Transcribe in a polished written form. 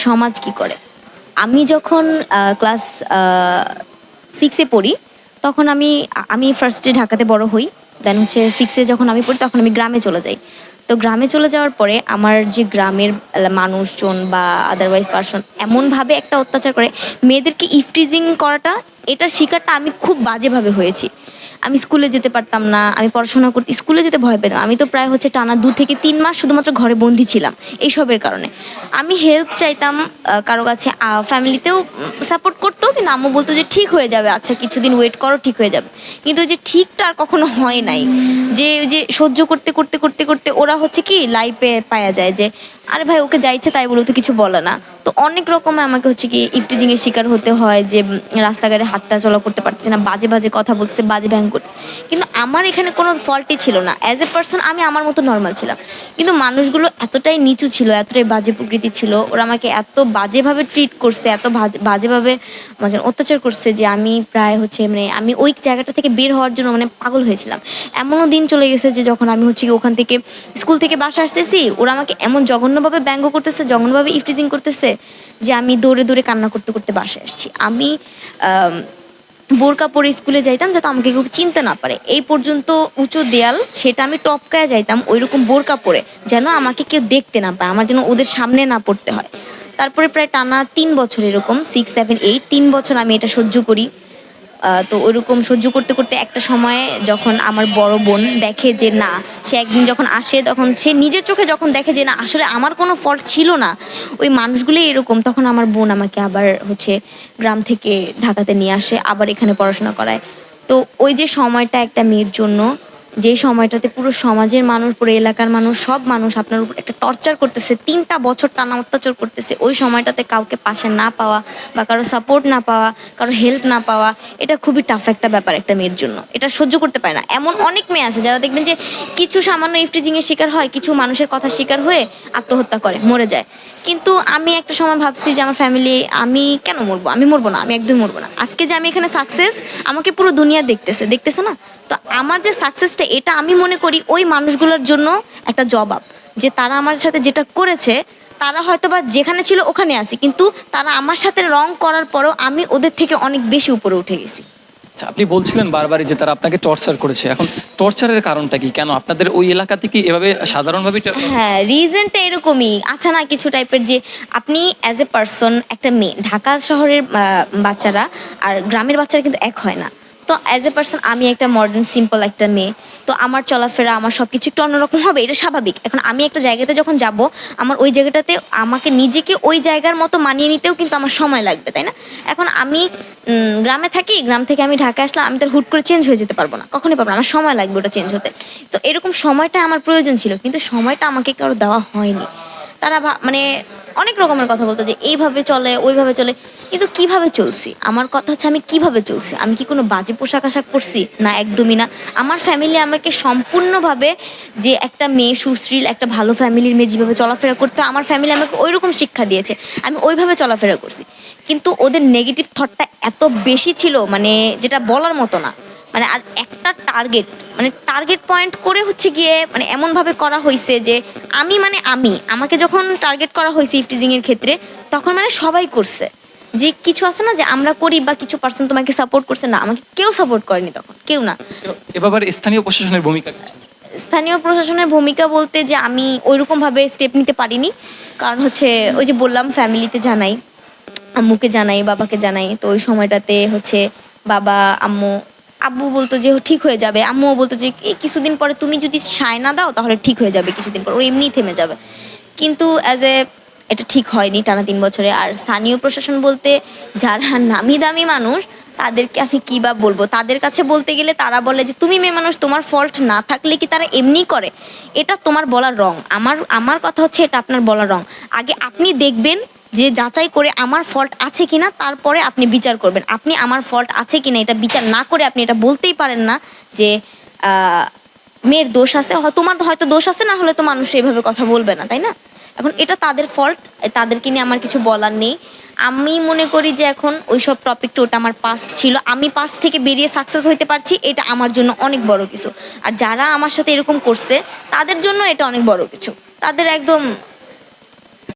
সমাজ কি করে। আমি যখন ক্লাস 6-এ পড়ি, তখন আমি ফার্স্টে ঢাকাতে বড় হই। দেন হচ্ছে 6-এ যখন আমি পড়ি তখন আমি গ্রামে চলে যাই। তো গ্রামে চলে যাওয়ার পরে আমার যে গ্রামের মানুষজন বা আদারওয়াইজ পারসন এমনভাবে একটা অত্যাচার করে, মেয়েদেরকে ইফটিজিং করাটা, এটার শিকারটা আমি খুব বাজেভাবে হয়েছি। আমি স্কুলে যেতে পারতাম না, আমি পড়াশোনা করতে স্কুলে যেতে ভয় পেতাম। আমি তো প্রায় হচ্ছে টানা 2 থেকে 3 মাস শুধুমাত্র ঘরে বন্দি ছিলাম এইসবের কারণে। আমি হেল্প চাইতাম কারো কাছে, ফ্যামিলিতেও সাপোর্ট করতো, কিন্তু আম্মু বলতো যে ঠিক হয়ে যাবে, আচ্ছা কিছুদিন ওয়েট করো, ঠিক হয়ে যাবে। কিন্তু ওই যে ঠিকটা আর কখনো হয় নাই। যে ওই যে সহ্য করতে করতে করতে করতে ওরা হচ্ছে কি লাইফে পাওয়া যায় যে আরে ভাই ওকে যাইছে তাই বলে তো কিছু বলে না। তো অনেক রকমের আমাকে হচ্ছে কি ইফটিজিং এর শিকার হতে হয়, যে রাস্তাঘাটে হাঁটা চলা করতে পারতেছি না, বাজে বাজে কথা বলতেছে, বাজে ব্যাং করতে। কিন্তু আমার এখানে কোনো ফল্টই ছিল না। অ্যাজ এ পার্সন আমি আমার মতো নর্মাল ছিলাম, কিন্তু মানুষগুলো এতটাই নিচু ছিল, এতটাই বাজে প্রকৃতি ছিল, ওরা আমাকে এত বাজেভাবে ট্রিট করছে, এত বাজেভাবে আমাকে অত্যাচার করছে যে আমি প্রায় হচ্ছে মানে আমি ওই জায়গাটা থেকে বের হওয়ার জন্য মানে পাগল হয়েছিলাম। এমনও দিন চলে গেছে যে যখন আমি হচ্ছে কি ওখান থেকে স্কুল থেকে বাসা আসতেছি, ওরা আমাকে এমন জঘন্যভাবে ব্যঙ্গ করতেছে, জঘন্যভাবে ইফটিজিং করতেছে যে আমি দৌড়ে দৌড়ে কান্না করতে করতে বাসায় আসছি। আমি বোরকা পরে স্কুলে যাইতাম যাতে আমাকে কেউ চিনতে না পারে, এই পর্যন্ত উঁচু দেয়াল সেটা আমি টপকায় যাইতাম ওইরকম বোরকা পরে, যেন আমাকে কেউ দেখতে না পায়, আমার যেন ওদের সামনে না পড়তে হয়। তারপরে প্রায় টানা 3 বছর, এরকম 6, 7, 8 3 বছর আমি এটা সহ্য করি। তো ওইরকম সহ্য করতে করতে একটা সময়ে যখন আমার বড় বোন দেখে যে না, সে একদিন যখন আসে তখন সে নিজের চোখে যখন দেখে যে না আসলে আমার কোনো ফল্ট ছিল না, ওই মানুষগুলোই এরকম, তখন আমার বোন আমাকে আবার হচ্ছে গ্রাম থেকে ঢাকাতে নিয়ে আসে, আবার এখানে পড়াশোনা করায়। তো ওই যে সময়টা একটা মেয়ের জন্য, যে সময়টাতে পুরো সমাজের মানুষ, পুরো এলাকার মানুষ, সব মানুষ আপনার উপর একটা টর্চার করতেছে, 3টা বছর টানা অত্যাচার করতেছে, ওই সময়টাতে কাউকে পাশে না পাওয়া বা কারো সাপোর্ট না পাওয়া, কারো হেল্প না পাওয়া, এটা খুবই টাফ একটা ব্যাপার একটা মেয়ের জন্য। এটা সহ্য করতে পারে না। এমন অনেক মেয়ে আছে যারা দেখবেন যে কিছু সামান্য ইফটিজিংয়ের শিকার হয়, কিছু মানুষের কথা শিকার হয়ে আত্মহত্যা করে, মরে যায়। কিন্তু আমি একটা সময় ভাবছি যে আমার ফ্যামিলি, আমি কেন মরবো, আমি মরবো না, আমি একদমই মরবো না। আজকে যে আমি এখানে সাকসেস, আমাকে পুরো দুনিয়া দেখতেছে না। তো আমার যে সাকসেসটা, এটা আমি মনে করি ওই মানুষগুলোর জন্য একটা জবাব, যে তারা আমার সাথে যেটা করেছে, তারা হয়তো বা যেখানে ছিল ওখানে আসি, কিন্তু তারা আমার সাথে রং করার পরও আমি ওদের থেকে অনেক বেশি উপরে উঠে গেছি। আচ্ছা, আপনি বলছিলেন বারবারই যে তারা আপনাকে টর্চার করেছে, এখন টর্চারের কারণটা কি? কেন আপনাদের ওই এলাকাতে কি এভাবে সাধারণভাবে হ্যাঁ, রিজনটা এরকমই আছে না কিছু টাইপের, যে আপনি অ্যাজ এ পার্সন একটা মেয়ে, ঢাকা শহরের বাচ্চারা আর গ্রামের বাচ্চারা কিন্তু এক হয় না। তো অ্যাজ এ পার্সন আমি একটা মডার্ন সিম্পল একটা মেয়ে, তো আমার চলাফেরা, আমার সব কিছু একটু অন্যরকম হবে, এটা স্বাভাবিক। এখন আমি একটা জায়গাতে যখন যাব, আমার ওই জায়গাটাতে আমাকে নিজেকে ওই জায়গার মতো মানিয়ে নিতেও কিন্তু আমার সময় লাগবে, তাই না? এখন আমি গ্রামে থাকি, গ্রাম থেকে আমি ঢাকা আসলাম, আমি তো হুট করে চেঞ্জ হয়ে যেতে পারবো না, কখনই পারবো না, আমার সময় লাগবে ওটা চেঞ্জ হতে। তো এরকম সময়টা আমার প্রয়োজন ছিল, কিন্তু সময়টা আমাকে কারো দেওয়া হয়নি। তারা মানে অনেক রকমের কথা বলতো যে এইভাবে চলে, ওইভাবে চলে, কিন্তু কিভাবে চলছি, আমার কথা হচ্ছে আমি কিভাবে চলছি। আমি কি কোনো বাজে পোশাক আশাক পরছি? না, একদমই না। আমার ফ্যামিলি আমাকে সম্পূর্ণভাবে, যে একটা মেয়ে সুশ্রীল একটা ভালো ফ্যামিলির মেয়ে যেভাবে চলাফেরা করতে, আমার ফ্যামিলি আমাকে ওই রকম শিক্ষা দিয়েছে, আমি ওইভাবে চলাফেরা করছি। কিন্তু ওদের নেগেটিভ থটটা এত বেশি ছিল, মানে যেটা বলার মতো না। মানে আর একটা টার্গেট, মানে টার্গেট পয়েন্ট করে হচ্ছে গিয়ে মানে এমনভাবে করা হয়েছে যে আমাকে যখন টার্গেট করা হয়েছে ইফটিজিং এর ক্ষেত্রে, তখন মানে সবাই করছে। যে কিছু আছে না যে আমরা করি বা কিছু পার্সন তোমাকে সাপোর্ট করছে, না, আমাকে কেউ সাপোর্ট করেনি তখন, কেউ না। এ ব্যাপারে স্থানীয় প্রশাসনের ভূমিকা কি ছিল? স্থানীয় প্রশাসনের ভূমিকা বলতে যে আমি ওইরকমভাবে স্টেপ নিতে পারিনি, কারণ হচ্ছে ওই যে বললাম ফ্যামিলিতে জানাই, আম্মুকে জানাই, বাবাকে জানাই। তো ওই সময়টাতে হচ্ছে বাবা, আব্বু বলতো যে ঠিক হয়ে যাবে, আম্মুও বলতো যে কিছুদিন পরে তুমি যদি সায় না দাও তাহলে ঠিক হয়ে যাবে, কিছুদিন পর ও এমনিই থেমে যাবে। কিন্তু এটা ঠিক হয়নি টানা 3 বছরে। আর স্থানীয় প্রশাসন বলতে যারা নামি দামি মানুষ, তাদেরকে আমি কী বা বলবো, তাদের কাছে বলতে গেলে তারা বলে যে তুমি মেয়ে মানুষ, তোমার ফল্ট না থাকলে কি তারা এমনি করে? এটা তোমার বলার রং। আমার কথা হচ্ছে এটা আপনার বলার রং। আগে আপনি দেখবেন যে যাচাই করে আমার ফল্ট আছে কিনা, তারপরে আপনি বিচার করবেন। আপনি আমার ফল্ট আছে কিনা এটা বিচার না করে আপনি এটা বলতেই পারেন না যে মেয়ের দোষ আছে, তোমার হয়তো দোষ আছে, না হলে তো মানুষ এইভাবে কথা বলবে না, তাই না? এখন এটা তাদের ফল্ট, তাদেরকে নিয়ে আমার কিছু বলার নেই। আমি মনে করি যে এখন ওইসব টপিকটা, ওটা আমার পাস্ট ছিল, আমি পাস্ট থেকে বেরিয়ে সাকসেস হইতে পারছি, এটা আমার জন্য অনেক বড় কিছু। আর যারা আমার সাথে এরকম করছে তাদের জন্য এটা অনেক বড় কিছু, তাদের একদম